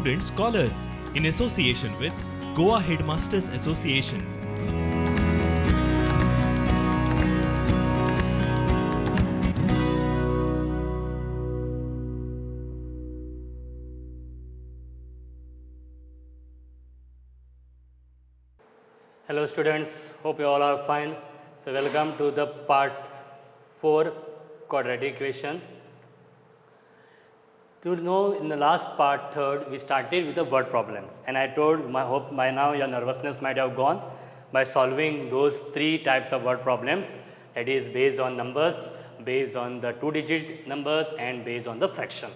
Student Scholars in association with Goa Headmasters Association. Hello students, hope you all are fine. So welcome to the part 4 quadratic equation. To know, in the last part, third, we started with the word problems, and I told, I hope by now your nervousness might have gone by solving those 3 types of word problems, that is based on numbers, based on the 2-digit numbers, and based on the fraction.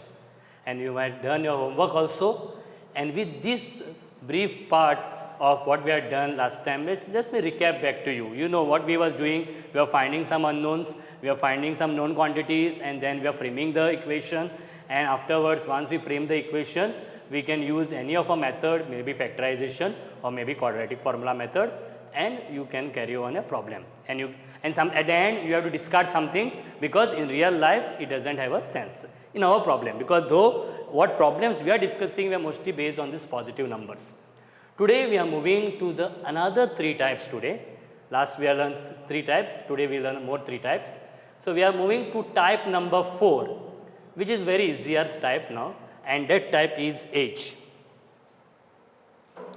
And you might have done your homework also, and with this brief part of what we had done last time, let me recap back to you. You know what we was doing, we are finding some unknowns, we are finding some known quantities, and then we are framing the equation. And afterwards, once we frame the equation, we can use any of a method, maybe factorization or maybe quadratic formula method, and you can carry on a problem. And at the end, you have to discard something, because in real life, it doesn't have a sense in our problem, because though what problems we are discussing, we are mostly based on these positive numbers. Today, we are moving to the another 3 types today. Last we have learned 3 types, today we learn more 3 types. So, we are moving to type number 4, which is very easier type now, and that type is age.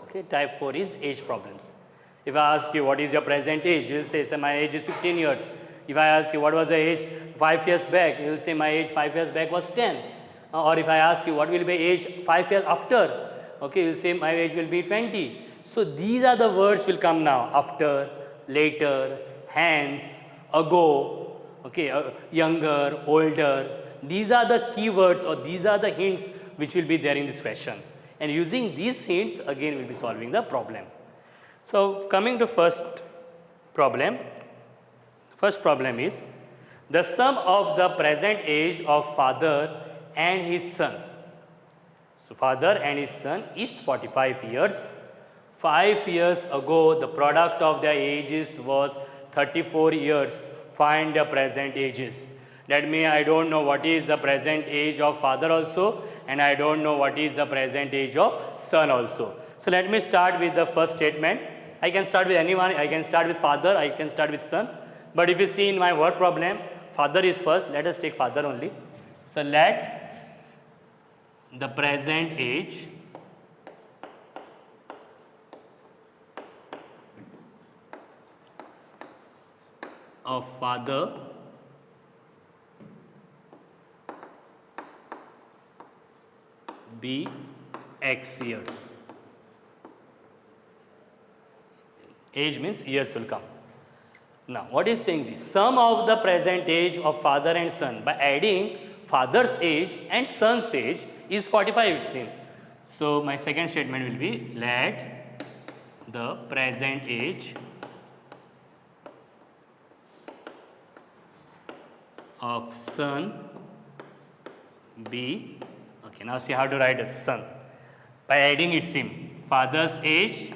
Okay, type 4 is age problems. If I ask you what is your present age, you will say my age is 15 years. If I ask you what was the age 5 years back, you will say my age 5 years back was 10. Or if I ask you what will be age 5 years after, okay, you will say my age will be 20. So these are the words will come now: after, later, hence, ago, okay, younger, older. These are the keywords, or these are the hints which will be there in this question. And using these hints, again we will be solving the problem. So coming to first problem is the sum of the present age of father and his son. So father and his son is 45 years. 5 years ago, the product of their ages was 34 years. Find the present ages. That means I don't know what is the present age of father also, and I don't know what is the present age of son also. So let me start with the first statement. I can start with anyone, I can start with father, I can start with son. But if you see in my word problem, father is first. Let us take father only. So let the present age of father be X years. Age means years will come. Now, what is saying this? Sum of the present age of father and son by adding father's age and son's age is 45, it seems. So, my second statement will be let the present age of son be, okay, now see how to write a son. By adding it seems father's age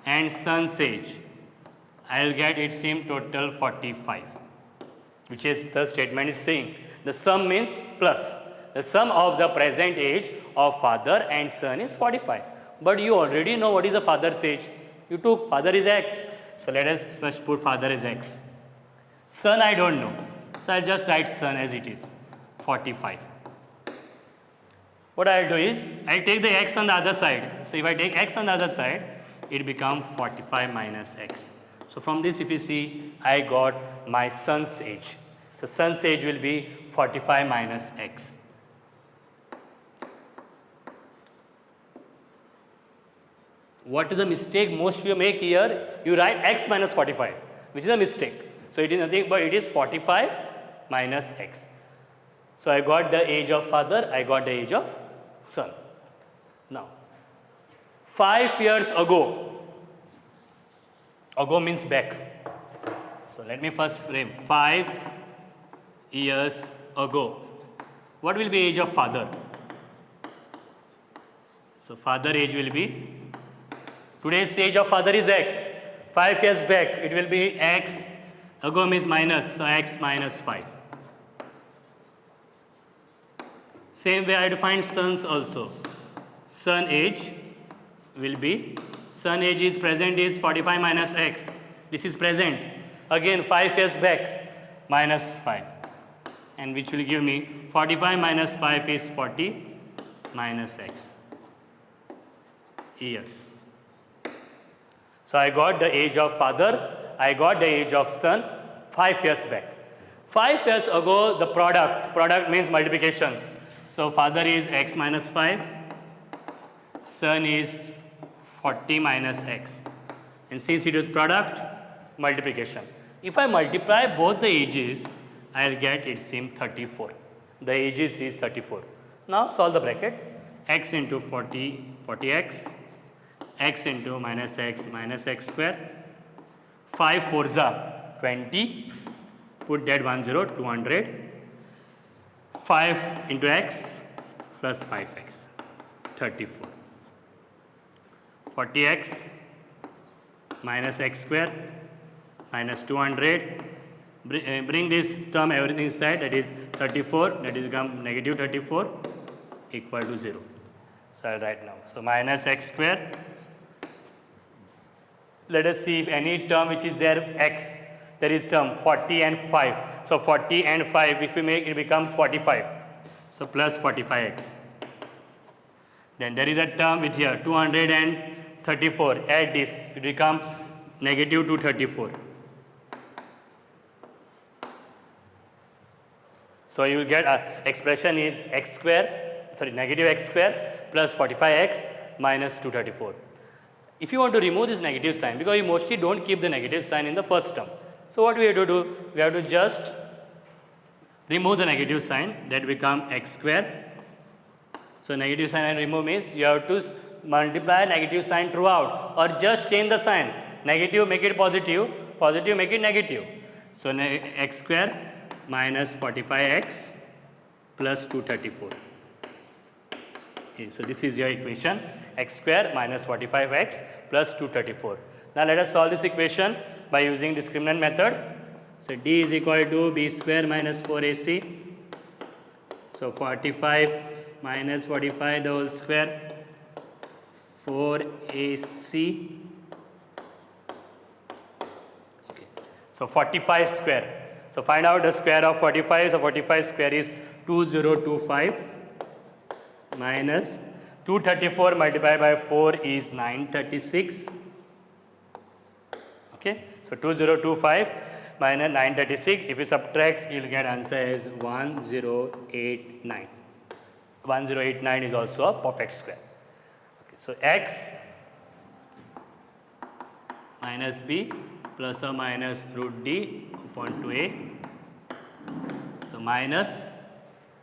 and son's age, I will get it seems total 45, which is the statement is saying. The sum means plus. The sum of the present age of father and son is 45. But you already know what is the father's age. You took father is X. So let us first put father is X. Son I don't know. So I'll just write son as it is, 45. What I'll do is, I'll take the X on the other side. So if I take X on the other side, it becomes 45 minus X. So from this, if you see, I got my son's age. So son's age will be 45 minus X. What is the mistake most you make here? You write X minus 45, which is a mistake. So it is nothing but it is 45 minus X. So I got the age of father, I got the age of son. Now, 5 years ago, ago means back. So let me first frame 5 years ago. What will be age of father? So father age will be, today's age of father is X. 5 years back, it will be X. Ago means minus, so X minus 5. Same way I had to find sons also. son age will be, son age is present is 45 minus x. This is present. Again 5 years back, minus 5. And which will give me 45 minus 5 is 40 minus x years. So I got the age of father, I got the age of son 5 years back. 5 years ago, the product means multiplication. So father is x minus 5, son is 40 minus x. And since it is product, multiplication. If I multiply both the ages, I'll get it seems 34. The ages is 34. Now solve the bracket. X into 40, 40x, x into minus x square. 5 4s are 20. Put that 1 0, 200. 5 into x plus 5x, 34. 40x minus x square minus 200. Bring this term everything inside, that is 34, that is become negative 34 equal to 0. So I'll write now. So minus x square. Let us see if any term which is there x, there is term 40 and 5. So 40 and 5, if we make it becomes 45. So plus 45x. Then there is a term with here 234. Add this, it become negative 234. So you will get expression is x square, negative x square plus 45x minus 234. If you want to remove this negative sign, because you mostly don't keep the negative sign in the first term. So what we have to do, we have to just remove the negative sign, that become x square. So negative sign and remove means you have to multiply negative sign throughout, or just change the sign. Negative make it positive, positive make it negative. So x square minus 45x plus 234. Okay, so this is your equation, x square minus 45x plus 234. Now let us solve this equation by using discriminant method. So d is equal to b square minus 4ac. So 45 minus 45 the whole square, 4ac. Okay. So 45 square. So find out the square of 45. So 45 square is 2025 minus 234 multiplied by 4 is 936. Okay. So 2025 minus 936. If you subtract, you will get answer as 1089. 1089 is also a perfect square. Okay. So x minus b plus or minus root d upon 2a. So minus,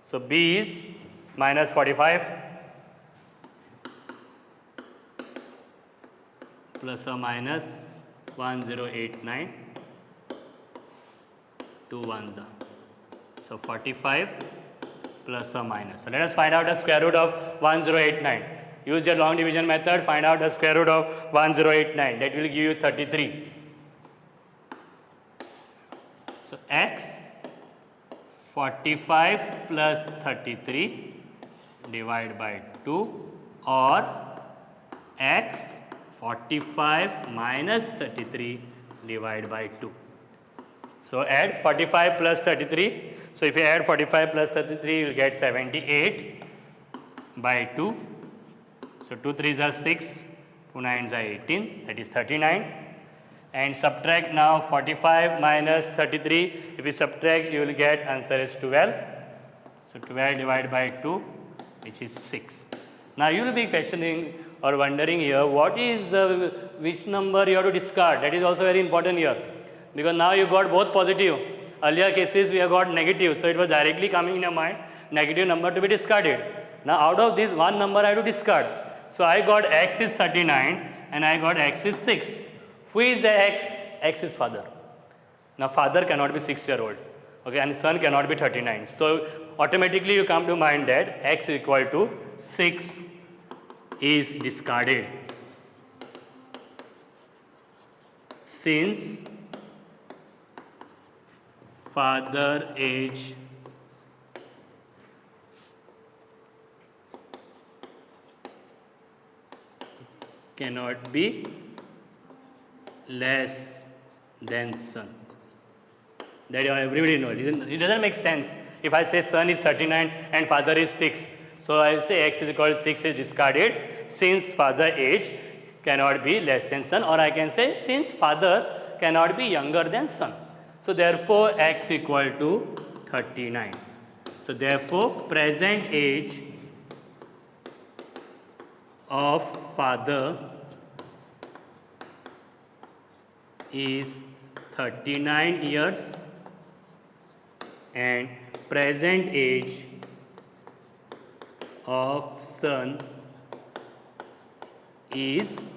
so b is minus 45 plus or minus 1089, 2 ones are. So 45 plus or minus. So let us find out the square root of 1089. Use your long division method, find out the square root of 1089. That will give you 33. So x 45 plus 33 divided by 2, or x 45 minus 33 divided by 2. So add 45 plus 33. So if you add 45 plus 33, you will get 78 by 2. So 2 3s are 6, 2 9s are 18, that is 39. And subtract now 45 minus 33. If you subtract, you will get answer is 12. So 12 divided by 2, which is 6. Now you will be questioning or wondering here, what is the, which number you have to discard? That is also very important here. Because now you got both positive. Earlier cases we have got negative. So it was directly coming in your mind, negative number to be discarded. Now out of this one number I have to discard. So I got x is 39 and I got x is 6. Who is the x? X is father. Now father cannot be 6-year-old. Okay, and son cannot be 39. So automatically you come to mind that x equal to 6 is discarded. Since father age cannot be less than son. That everybody knows. It doesn't make sense. If I say son is 39 and father is 6, so I say x is equal to 6 is discarded since father age cannot be less than son, or I can say since father cannot be younger than son. So therefore x equal to 39. So therefore present age of father is 39 years and present age of son is,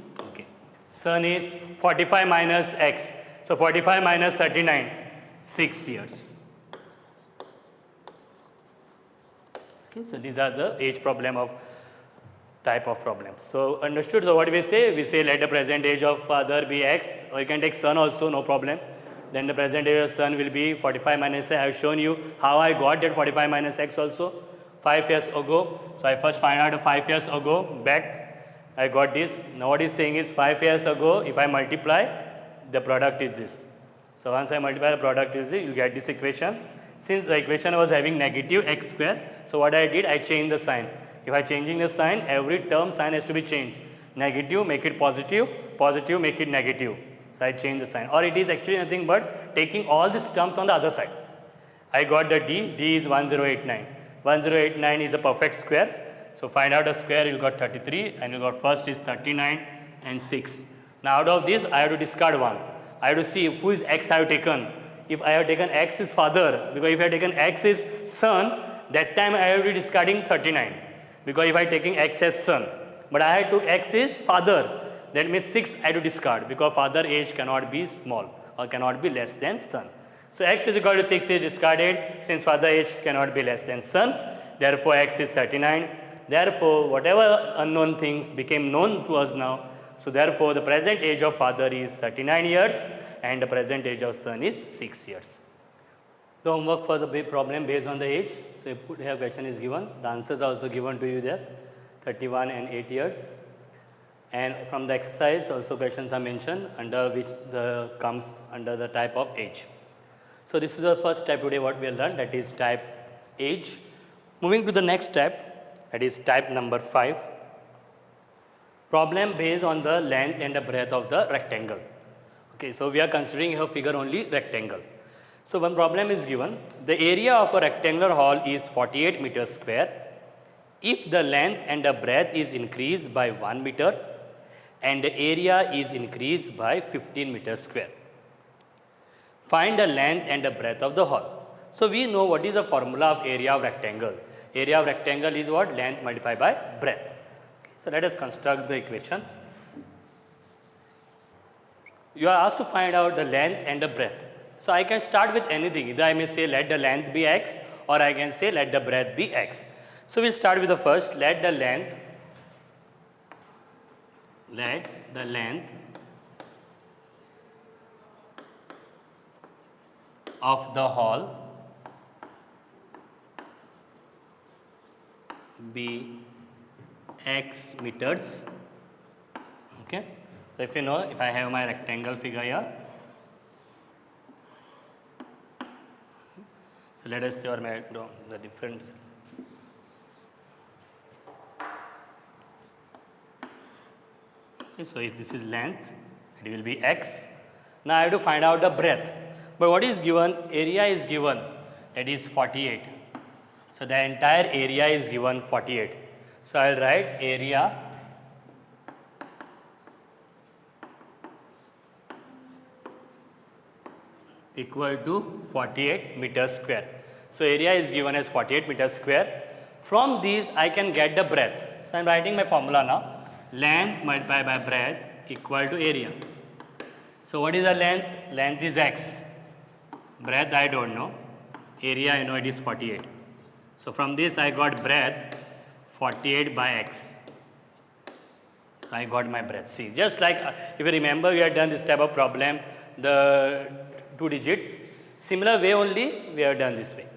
son is 45 minus x. So 45 minus 39, 6 years. Okay, so these are the age problem of type of problems. So understood. So what we say? We say let the present age of father be x, or you can take son also, no problem. Then the present age of son will be 45 minus x. I have shown you how I got that 45 minus x also 5 years ago. So I first find out 5 years ago back I got this. Now what he's saying is 5 years ago if I multiply the product is this. So once I multiply the product is this, you get this equation. Since the equation was having negative x square, so what I did, I changed the sign. If I changing the sign, every term sign has to be changed. Negative make it positive, positive make it negative. So I change the sign, or it is actually nothing but taking all these terms on the other side. I got the d is 1089. 1089 is a perfect square. So find out the square, you got 33 and you got first is 39 and 6. Now out of this I have to discard one. I have to see who is x I have taken. If I have taken x is father, because if I have taken x is son, that time I have to be discarding 39. Because if I am taking x as son, but I have to x is father, that means 6 I have to discard, because father age cannot be small or cannot be less than son. So x is equal to 6 is discarded since father age cannot be less than son. Therefore x is 39. Therefore whatever unknown things became known to us now. So therefore the present age of father is 39 years and the present age of son is 6 years. The homework for the problem based on the age. So here question is given. The answers are also given to you there. 31 and 8 years. And from the exercise also questions are mentioned under which the comes under the type of age. So this is the first type today what we have learned, that is type age. Moving to the next type, that is type number 5. Problem based on the length and the breadth of the rectangle. Okay, so we are considering here figure only rectangle. So one problem is given. The area of a rectangular hall is 48 meters square. If the length and the breadth is increased by 1 meter and the area is increased by 15 meters square. Find the length and the breadth of the hall. So we know what is the formula of area of rectangle. Area of rectangle is what? Length multiplied by breadth. Okay, so let us construct the equation. You are asked to find out the length and the breadth. So I can start with anything. Either I may say let the length be x, or I can say let the breadth be x. So we'll start with the first. Let the length of the hall be x meters. Okay. So if you know, if I have my rectangle figure here, so let us see the difference. Okay, so if this is length, it will be x. Now I have to find out the breadth. But what is given? Area is given, that is 48. So the entire area is given 48. So I will write area equal to 48 meters square. So area is given as 48 meters square. From these I can get the breadth. So I am writing my formula now. Length multiplied by breadth equal to area. So what is the length? Length is x. Breadth I don't know. Area I know it is 48. So from this I got breadth 48 by x. So I got my breadth. See, just like if you remember we had done this type of problem, the 2 digits. Similar way only we have done this way.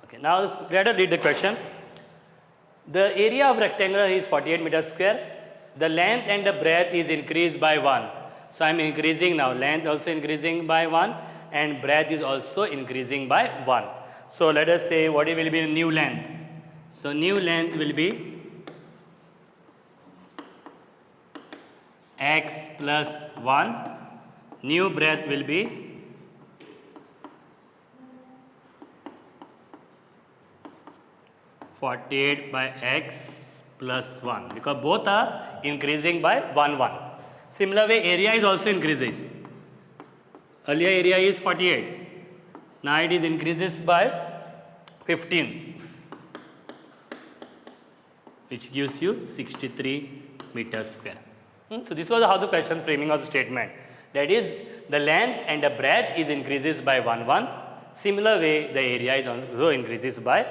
Okay, now let us read the question. The area of rectangle is 48 meters square. the length and the breadth is increased by 1. So I am increasing now, length also increasing by 1 and breadth is also increasing by 1. So let us say what will be the new length. So new length will be x plus 1, new breadth will be (48 by x plus 1) because both are increasing by 1 1. Similar way area is also increases. Earlier area is 48. Now it is increases by 15, which gives you 63 meters square. So this was how the question framing of the statement. That is, the length and the breadth is increases by 1 1. Similar way the area is also increases by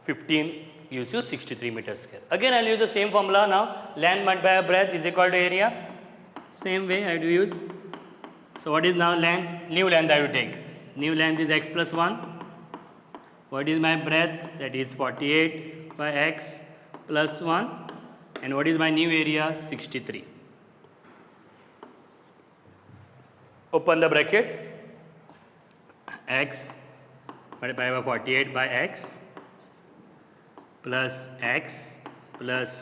15, gives you 63 meters square. Again I will use the same formula now. Length multiplied by breadth is equal to area. Same way I have to use. So what is now length? New length I will take. New length is x plus 1. What is my breadth? That is 48 by x plus 1. And what is my new area? 63. Open the bracket. X multiplied by 48 by x plus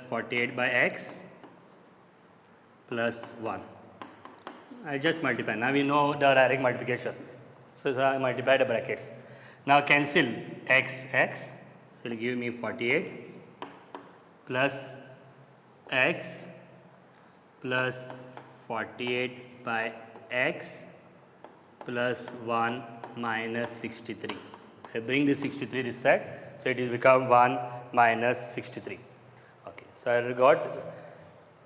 48 by x plus 1. I just multiply. Now we know the direct multiplication. So I multiply the brackets. Now cancel x. So it will give me 48 plus x plus 48 by x plus 1 minus 63. I bring this 63 this side. So it is become 1 minus 63. Okay. So I got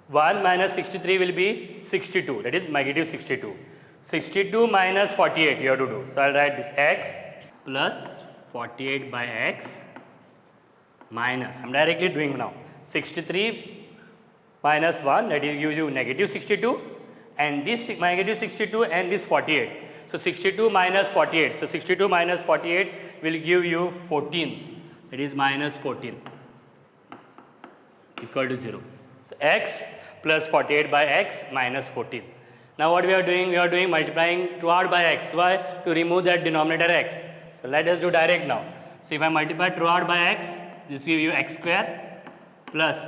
1 minus 63 will be 62, that is negative 62. 62 minus 48 you have to do. So I will write this x plus 48 by x minus, I am directly doing now, 63 minus 1, that is give you negative 62, and this negative 62 and this 48. So 62 minus 48, so 62 minus 48 will give you 14, that is minus 14 equal to 0. So x plus 48 by x minus 14. Now what we are doing? We are doing multiplying throughout by x. Why? To remove that denominator x. So let us do direct now. So if I multiply throughout by x, this give you x square plus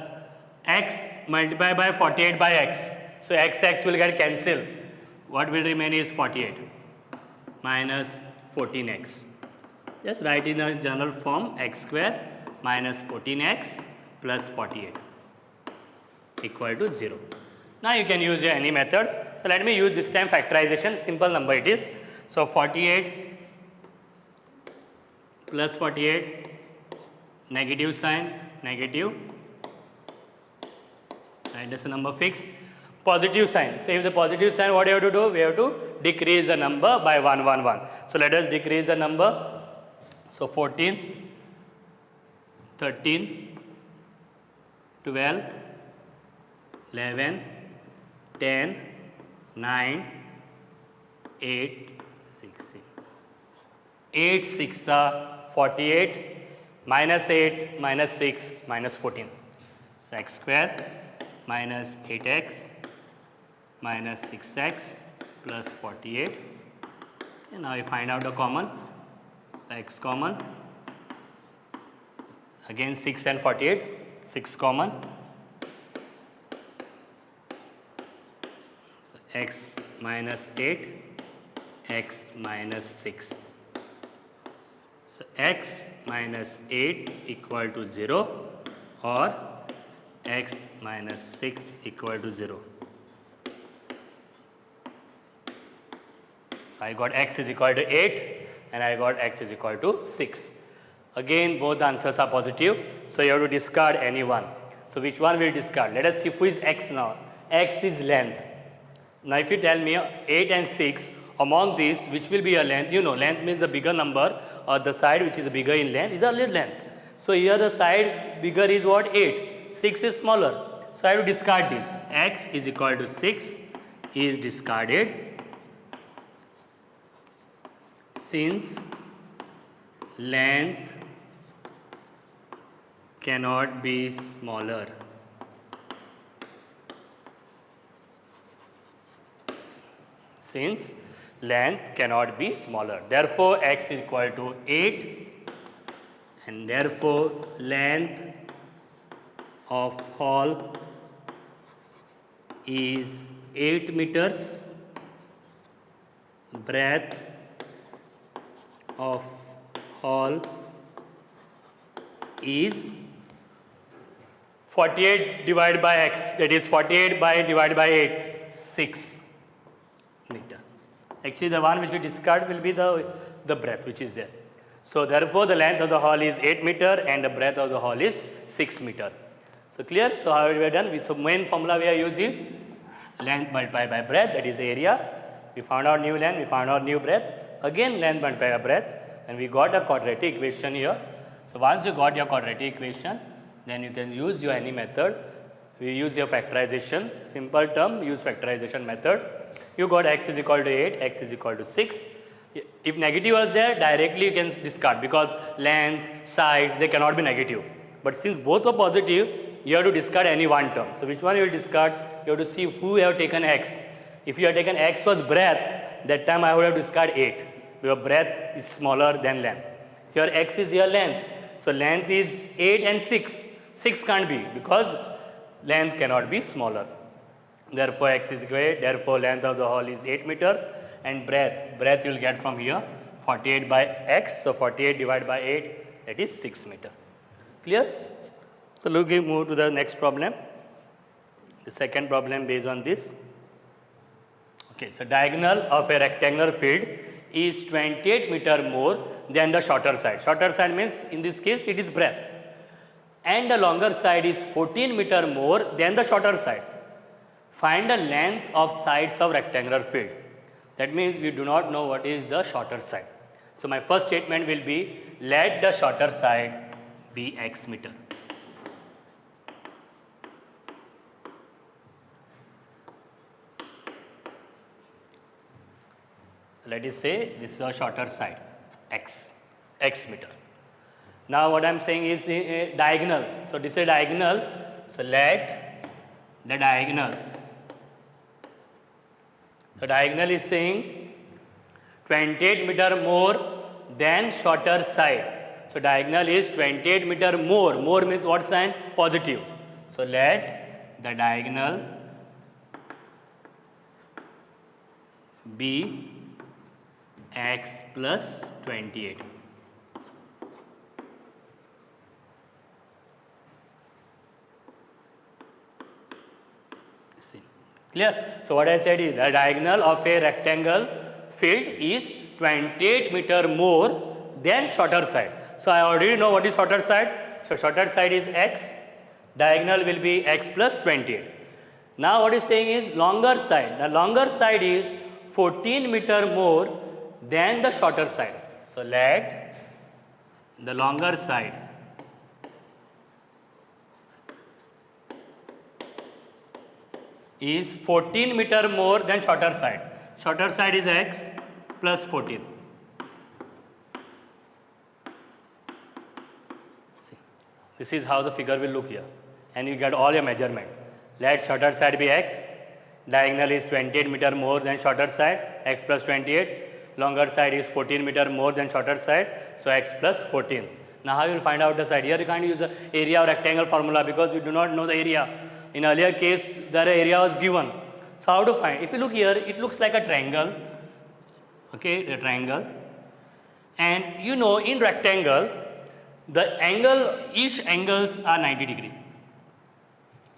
x multiplied by 48 by x. So x will get cancelled. What will remain is 48 minus 14x. Just write in the general form x square minus 14x plus 48 equal to 0. Now you can use any method. So let me use this time factorization, simple number it is. So 48 plus 48, negative sign, negative, right, that's the number fixed. Positive sign, so if the positive sign, what you have to do? We have to decrease the number by 1 1 1. So let us decrease the number. So 14, 13, 12, 11, 10, 9, 8, 6. 8 6 48, minus 8, minus 6, minus 14. So x square minus 8x minus 6x plus 48. And now we find out the common. So x common. Again 6 and 48, 6 common. So x minus 8, x minus 6. So x minus 8 equal to 0 or x minus 6 equal to 0. So I got x is equal to 8 and I got x is equal to 6. Again both the answers are positive. So you have to discard any one. So which one will discard? Let us see who is x now. X is length. Now if you tell me 8 and 6, among these which will be a length? You know length means the bigger number or the side which is bigger in length is a little length. So here the side bigger is what? 8. 6 is smaller. So I have to discard this. X is equal to 6 is discarded since length cannot be smaller since length cannot be smaller. Therefore, x is equal to 8 and therefore length of hall is 8 meters, breadth of hall is 48 divided by x, that is 48 by divided by 8, 6 meter. Actually the one which we discard will be the breadth which is there. So therefore the length of the hall is 8 meter and the breadth of the hall is 6 meter. So clear? So how we are done? So main formula we are using is length multiplied by breadth, that is area. We found out new length, we found out new breadth. Again length multiplied by breadth, and we got a quadratic equation here. So once you got your quadratic equation, then you can use your any method. We use your factorization, simple term, use factorization method. You got x is equal to 8, x is equal to 6. If negative was there, directly you can discard because length, side, they cannot be negative. But since both are positive, you have to discard any one term. So which one you will discard? You have to see who have taken x. If you have taken x was breadth, that time I would have discard 8. Your breadth is smaller than length. Here x is your length. So length is 8 and 6. 6 can't be because length cannot be smaller. Therefore x is equal to 8. Therefore length of the hall is 8 meter and breadth you will get from here 48 by x. So 48 divided by 8, that is 6 meter. Clear? So look, we move to the next problem. The second problem based on this. Okay, so diagonal of a rectangular field is 28 meter more than the shorter side. Shorter side means in this case it is breadth. And the longer side is 14 meter more than the shorter side. Find the length of sides of rectangular field. That means we do not know what is the shorter side. So my first statement will be, let the shorter side be x meter. Let us say this is a shorter side, x meter. Now what I am saying is diagonal. So this is a diagonal. So let the diagonal. The diagonal is saying 28 meter more than shorter side. So diagonal is 28 meter more. More means what sign? Positive. So let the diagonal be x plus 28. See. Clear? So what I said is the diagonal of a rectangle field is 28 meter more than shorter side. So I already know what is shorter side. So shorter side is x. Diagonal will be x plus 28. Now what is saying is longer side. The longer side is 14 meter more than the shorter side. So let the longer side is 14 meter more than shorter side. Shorter side is x plus 14. See, this is how the figure will look here, and you get all your measurements. Let shorter side be x. Diagonal is 28 meter more than shorter side, x plus 28. Longer side is 14 meter more than shorter side, so x plus 14. Now how you will find out the side? Here you can't use the area of rectangle formula because we do not know the area. In earlier case, the area was given. So how to find? If you look here, it looks like a triangle. Okay, a triangle. And you know, in rectangle, the angle, each angles are 90 degree.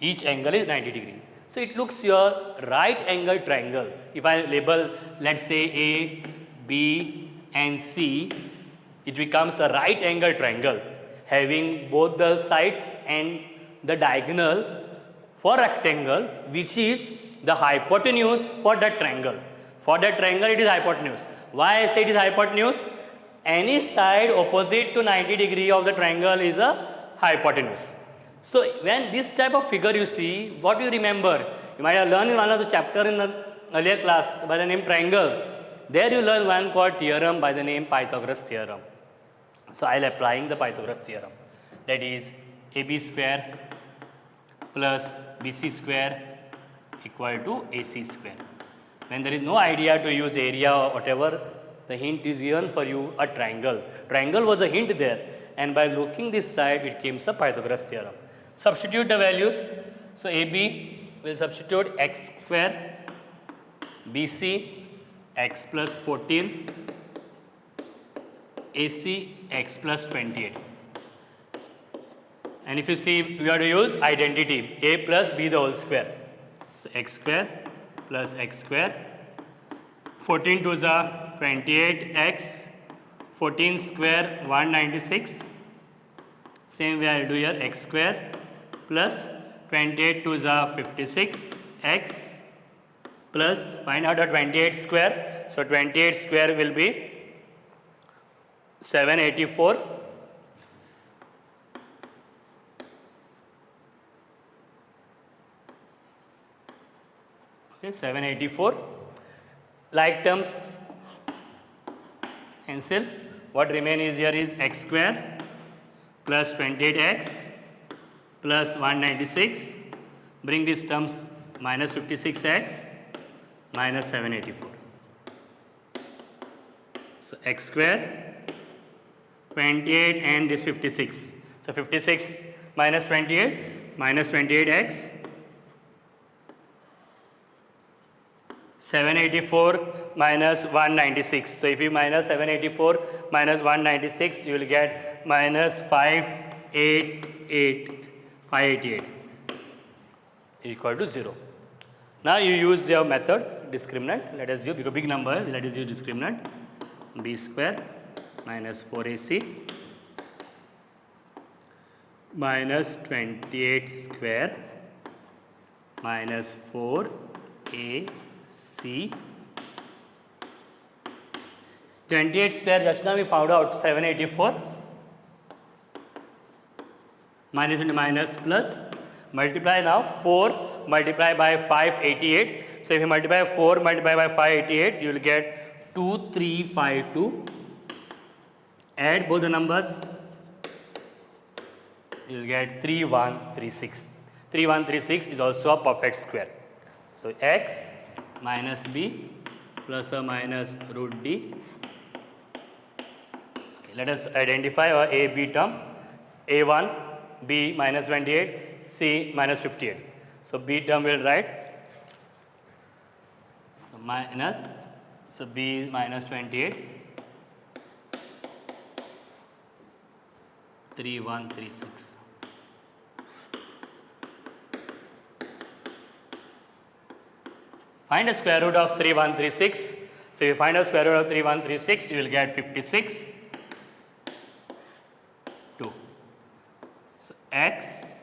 Each angle is 90 degree. So it looks your right angle triangle. If I label, let's say A, B and C, it becomes a right angle triangle having both the sides and the diagonal for rectangle, which is the hypotenuse for that triangle. For that triangle it is hypotenuse. Why I say it is hypotenuse? Any side opposite to 90 degree of the triangle is a hypotenuse. So when this type of figure you see, what you remember? You might have learned in one of the chapter in the earlier class by the name triangle. There you learn one called theorem by the name Pythagoras theorem. So I will applying the Pythagoras theorem. That is AB square plus BC square equal to AC square. When there is no idea to use area or whatever, the hint is given for you a triangle. Triangle was a hint there, and by looking this side, it came a Pythagoras theorem. Substitute the values. So AB will substitute x square, BC x plus 14, AC x plus 28. And if you see, we have to use identity, A plus B the whole square. So x square plus x square, 14 to the 28x, 14 square 196. Same way I will do here, x square plus 28 to the 56, x plus, find out the 28 square. So 28 square will be 784. Okay, 784. Like terms cancel. What remains here is x square plus 28x plus 196. Bring these terms minus 56x minus 784. So x square, 28 and this 56. So 56 minus 28 minus 28x, 784 minus 196. So if you minus 784 minus 196, you will get minus 588 equal to 0. Now you use your method discriminant. Let us use, because big number, let us use discriminant. B square minus 4AC minus 28 square minus 4AC. 28 square, just now we found out 784 minus into minus plus, multiply now 4 multiply by 588. So if you multiply 4 multiply by 588, you will get 2352. Add both the numbers, you will get 3136. 3136 is also a perfect square. So x minus b plus or minus root d. Okay, let us identify our a b term. A1, b minus 28, c minus 58. So b term will write, so minus, so b minus 28, 3136. Find the square root of 3136. So if you find the square root of 3136, you will get 56, 2. So x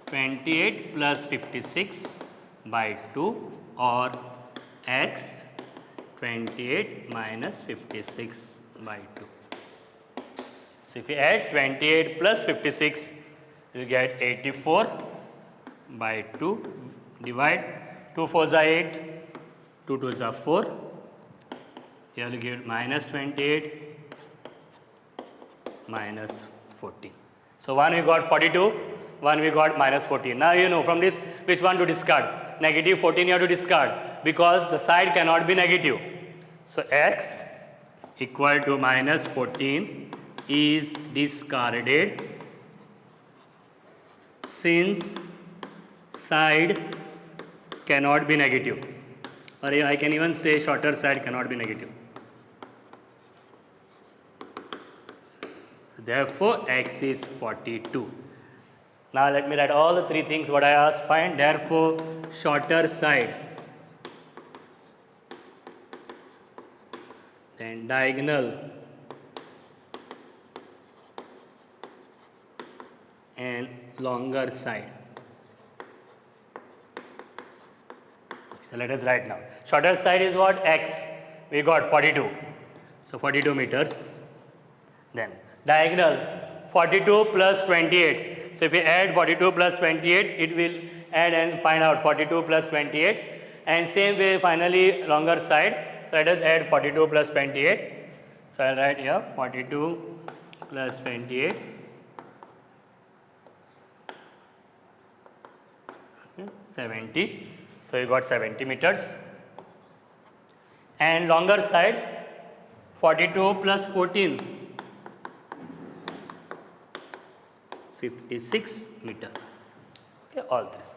28 plus 56 by 2, or x 28 minus 56 by 2. So if you add 28 plus 56, you get 84 by 2. Divide 2 4s are 8, 2 2s are 4. Here you get minus 28 minus 14. So one we got 42, one we got minus 14. Now you know from this which one to discard. Negative 14 you have to discard because the side cannot be negative. So x equal to minus 14 is discarded since side cannot be negative, or I can even say shorter side cannot be negative. So therefore x is 42. Now let me write all the three things what I asked. Find therefore shorter side, then diagonal and longer side. So let us write now. Shorter side is what? X. We got 42. So 42 meters. Then diagonal 42 plus 28. So if we add 42 plus 28, it will add and find out 42 plus 28. And same way finally longer side. So let us add 42 plus 28. So I'll write here 42 plus 28. Okay, 70. So you got 70 meters. and longer side 42 plus 14, 56 meter. Okay, all this.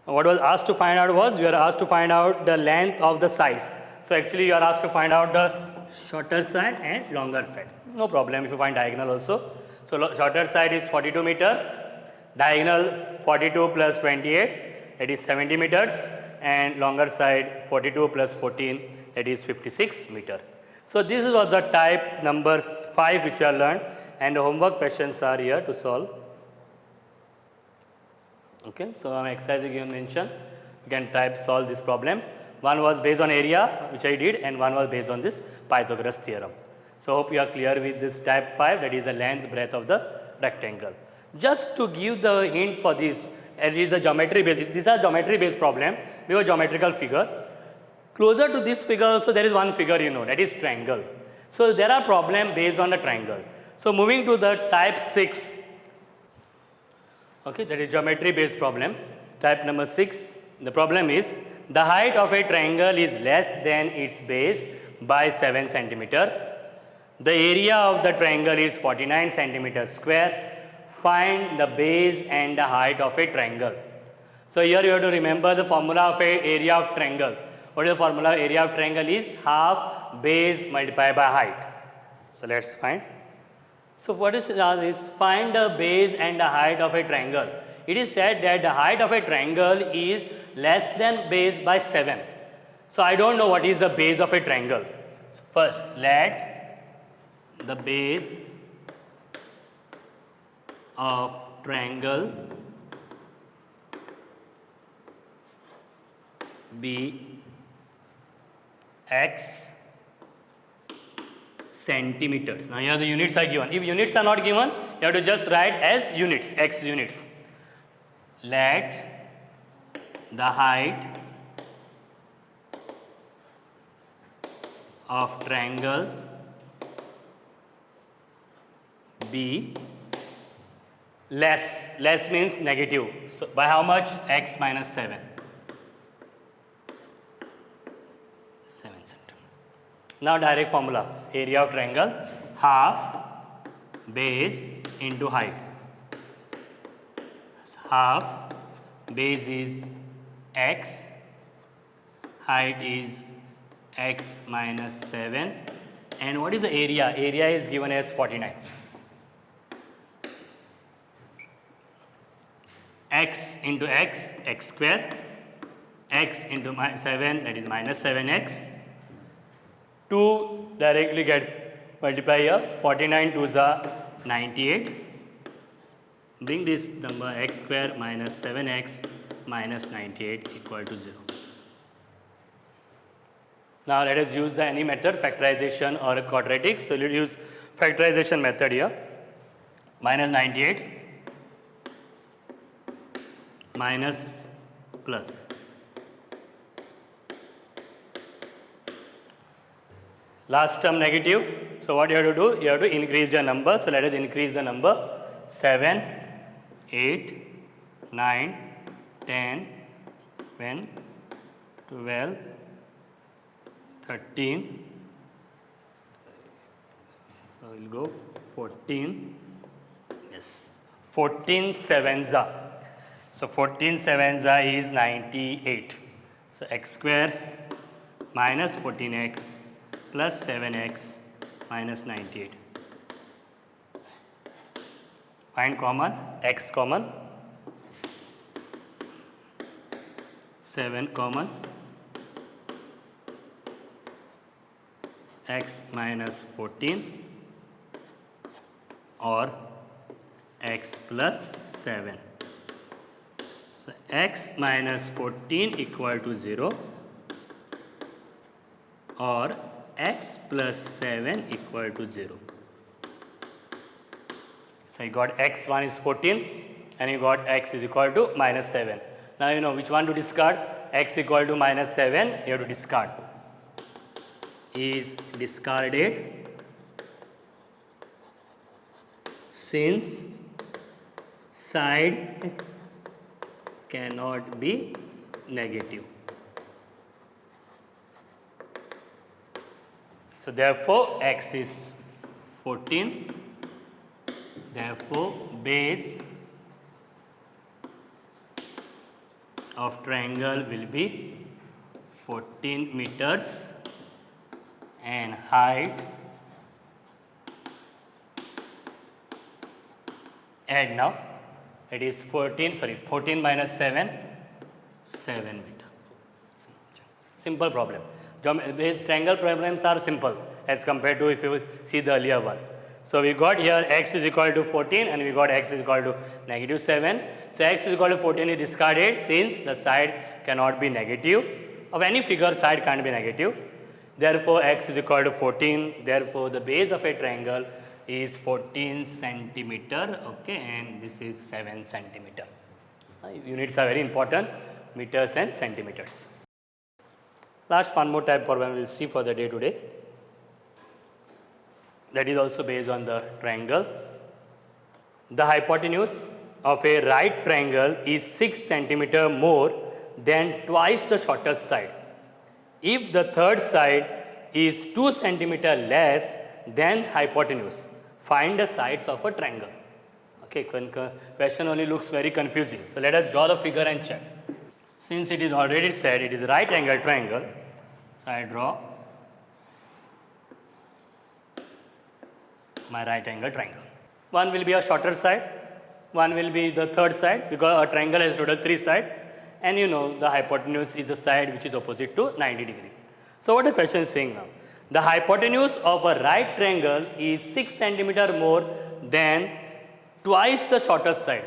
What was asked to find out was, you are asked to find out the length of the sides. So actually you are asked to find out the shorter side and longer side. No problem if you find diagonal also. So shorter side is 42 meter, diagonal 42 plus 28, that is 70 meters, and longer side 42 plus 14, that is 56 meter. So this was the type number 5 which you have learned, and the homework questions are here to solve. Okay, so an exercise given mention, you can type solve this problem. One was based on area, which I did, and one was based on this Pythagoras theorem. So hope you are clear with this type 5, that is the length breadth of the rectangle. Just to give the hint for this, it is a geometry based, these are geometry based problem, because geometrical figure. Closer to this figure also there is one figure you know, that is triangle. So there are problem based on the triangle. So moving to the type 6, okay, that is geometry based problem. Type number 6, the problem is the height of a triangle is less than its base by 7 centimeter. The area of the triangle is 49 centimeters square. Find the base and the height of a triangle. So here you have to remember the formula of a area of triangle. What is the formula? Area of triangle is half base multiplied by height. So let's find. So what is find the base and the height of a triangle. It is said that the height of a triangle is less than base by 7. So I don't know what is the base of a triangle. So first let the base of triangle be x centimeters. Now here the units are given. If units are not given, you have to just write as units, x units. Let the height of triangle be less. Less means negative. So by how much? X minus 7. 7 centimeters. Now direct formula. Area of triangle half base into height. Half base is x, height is x minus 7, and what is the area? Area is given as 49. X into x, x square, x into 7, that is minus 7x. 2 directly get multiply here, 49 2s are 98. Bring this number x square minus 7x minus 98 equal to 0. Now let us use any method, factorization or quadratic. So let us use factorization method here. Minus 98 minus plus. Last term negative. So what you have to do? You have to increase your number. So let us increase the number. 7, 8, 9, 10, 11, 12, 13. So we'll go 14. Yes, 14 sevens are. So 14 sevens are is 98. So x square minus 14x plus 7x minus 98. Find common, x common, 7 common, x minus 14 or x plus 7. So x minus 14 equal to 0 or x plus 7 equal to 0. So you got x1 is 14 and you got x is equal to minus 7. Now you know which one to discard. X equal to minus 7, you have to discard. Is discarded since side cannot be negative. So therefore x is 14. Therefore base of triangle will be 14 meters and height, add now, it is 14 minus 7, 7 meter. Simple problem. Triangle problems are simple as compared to if you see the earlier one. So we got here x is equal to 14 and we got x is equal to negative 7. So x is equal to 14 is discarded since the side cannot be negative. Of any figure, side can't be negative. Therefore x is equal to 14. Therefore the base of a triangle is 14 centimeter, okay, and this is 7 centimeter. Units are very important, meters and centimeters. Last one more type problem we will see for the day today. That is also based on the triangle. The hypotenuse of a right triangle is 6 centimeter more than twice the shortest side. If the third side is 2 centimeter less than hypotenuse, find the sides of a triangle. Okay, question only looks very confusing. So let us draw the figure and check. Since it is already said it is a right angle triangle, so I draw my right angle triangle. One will be a shorter side, one will be the third side, because a triangle has total 3 sides, and you know the hypotenuse is the side which is opposite to 90 degree. So what the question is saying now? The hypotenuse of a right triangle is 6 centimeter more than twice the shortest side.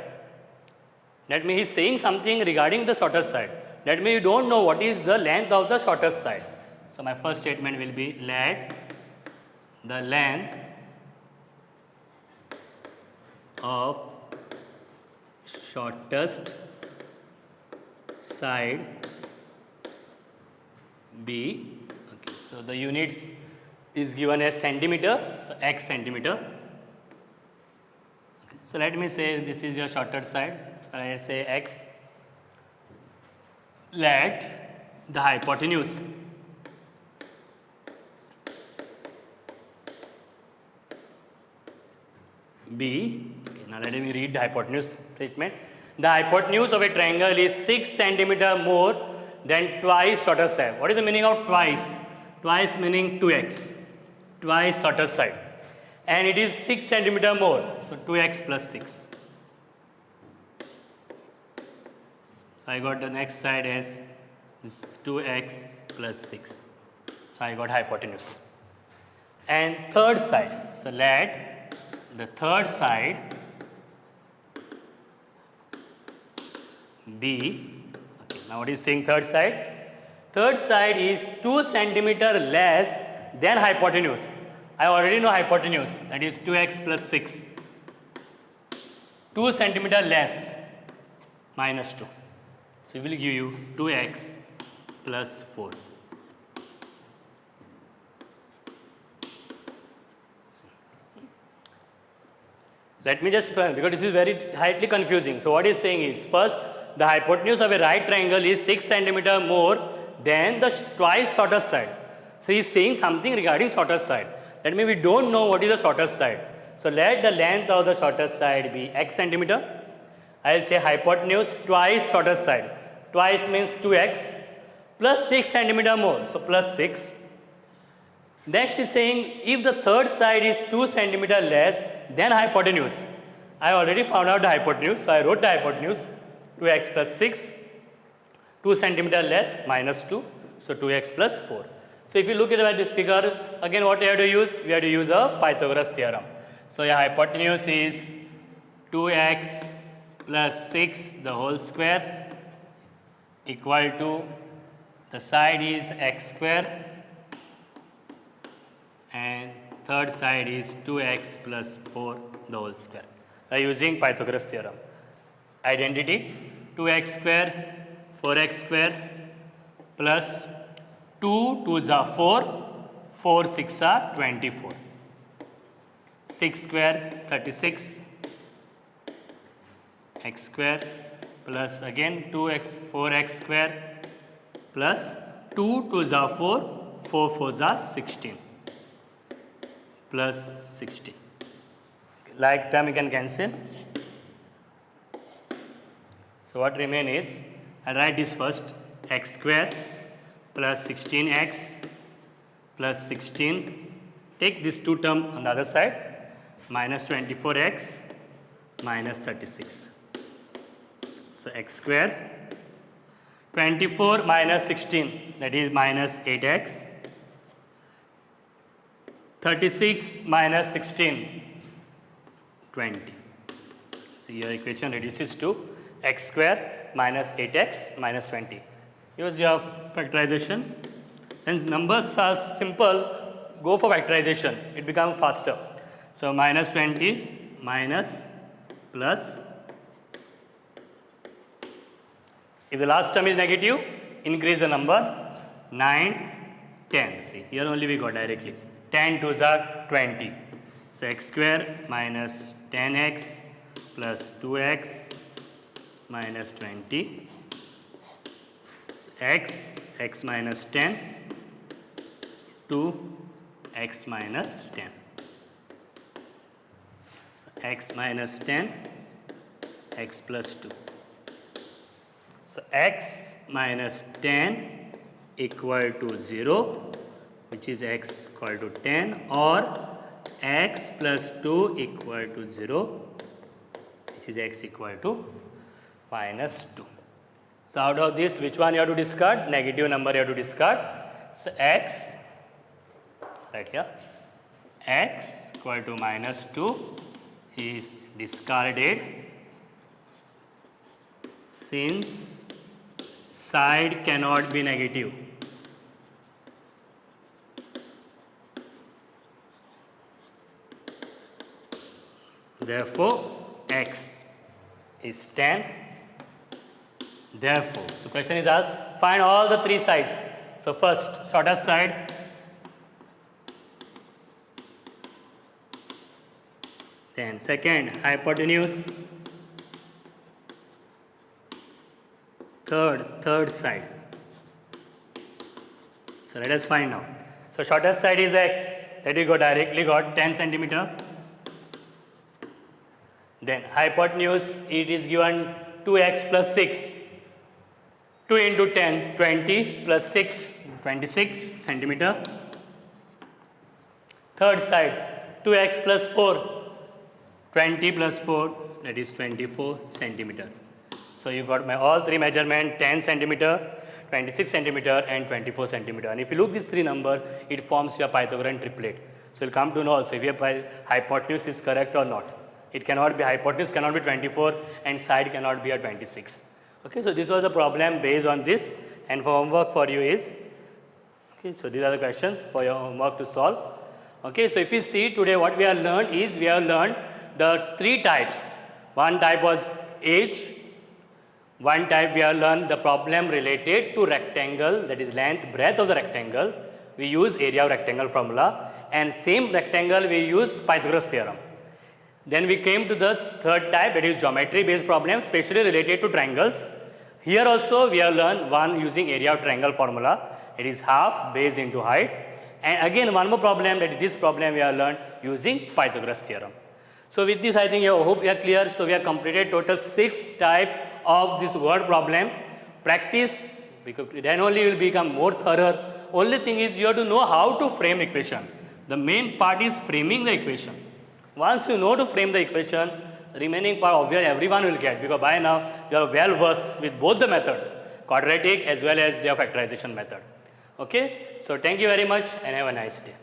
That means he is saying something regarding the shortest side. That means you don't know what is the length of the shortest side. So my first statement will be, let the length of shortest side be, okay, so the units is given as centimeter, so x centimeter. Okay. So let me say this is your shortest side, so I say x. Let the hypotenuse be, okay, now let me read the hypotenuse statement. The hypotenuse of a triangle is 6 centimeter more than twice shortest side. What is the meaning of twice? Twice meaning 2x, twice shortest side. And it is 6 centimeter more, so 2x plus 6. So I got the next side as 2x plus 6. So I got hypotenuse. And third side, so let the third side be, okay, now what is saying third side? Third side is 2 centimeter less than hypotenuse. I already know hypotenuse, that is 2x plus 6. 2 centimeter less minus 2. So it will give you 2x plus 4. Let me just, because this is very highly confusing. So what he's saying is, first, the hypotenuse of a right triangle is 6 centimeter more than the twice shortest side. So he's saying something regarding shortest side. That means we don't know what is the shortest side. So let the length of the shortest side be x centimeter. I will say hypotenuse twice shortest side. Twice means 2x plus 6 centimeter more. So plus 6. Next is saying if the third side is 2 centimeter less than hypotenuse. I already found out the hypotenuse. So I wrote the hypotenuse 2x plus 6. 2 centimeter less minus 2. So 2x plus 4. So if you look at this figure, again what we have to use? We have to use a Pythagoras theorem. So your hypotenuse is 2x plus 6 the whole square equal to, the side is x square and third side is 2x plus 4 the whole square. Using Pythagoras theorem. Identity 2x square, 4x square plus 2 2s are 4, 4 6 are 24. 6 square 36, x square plus again 2x 4x square plus 2 2s are 4, 4 4s are 16. plus 16. Like term you can cancel. So what remain is, I'll write this first, x square plus 16x plus 16. Take these two terms on the other side, minus 24x minus 36. So x square, 24 minus 16, that is minus 8x. 36 minus 16, 20. So your equation reduces to x square minus 8x minus 20. Use your factorization. And numbers are simple, go for factorization, it becomes faster. So minus 20 minus plus. If the last term is negative, increase the number, 9, 10. See, here only we got directly. 10 2s are 20. So x square minus 10x plus 2x minus 20. So x minus 10, 2, x minus 10. So x minus 10, x plus 2. So x minus 10 equal to 0, which is x equal to 10, or x plus 2 equal to 0, which is x equal to minus 2. So out of this, which one you have to discard? Negative number you have to discard. So x, right here, x equal to minus 2 is discarded since side cannot be negative. Therefore, x is 10. Therefore, so question is asked, find all the three sides. So first, shortest side, then second, hypotenuse, third side. So let us find now. So shortest side is x, that we directly got 10 centimeter. Then hypotenuse, it is given 2x plus 6. 2 into 10, 20 plus 6, 26 centimeter. Third side, 2x plus 4, 20 plus 4, that is 24 centimeter. So you got my all three measurement, 10 centimeter, 26 centimeter and 24 centimeter. And if you look these three numbers, it forms your Pythagorean triplet. So you'll come to know also if your hypotenuse is correct or not. It cannot be, hypotenuse cannot be 24 and side cannot be a 26. Okay, so this was a problem based on this, and for homework for you is, okay, so these are the questions for your homework to solve. Okay, so if you see today what we have learned is, we have learned the three types. One type was edge, one type we have learned the problem related to rectangle, that is length, breadth of the rectangle. We use area of rectangle formula, and same rectangle we use Pythagoras theorem. Then we came to the third type, that is geometry based problem, especially related to triangles. Here also we have learned one using area of triangle formula. It is half base into height. And again one more problem, that is this problem we have learned using Pythagoras theorem. So with this I think I hope you are clear. So we have completed total 6 type of this word problem. Practice, because then only you will become more thorough. Only thing is you have to know how to frame equation. The main part is framing the equation. Once you know to frame the equation, the remaining part obviously everyone will get, because by now you are well versed with both the methods, quadratic as well as your factorization method. Okay, so thank you very much and have a nice day.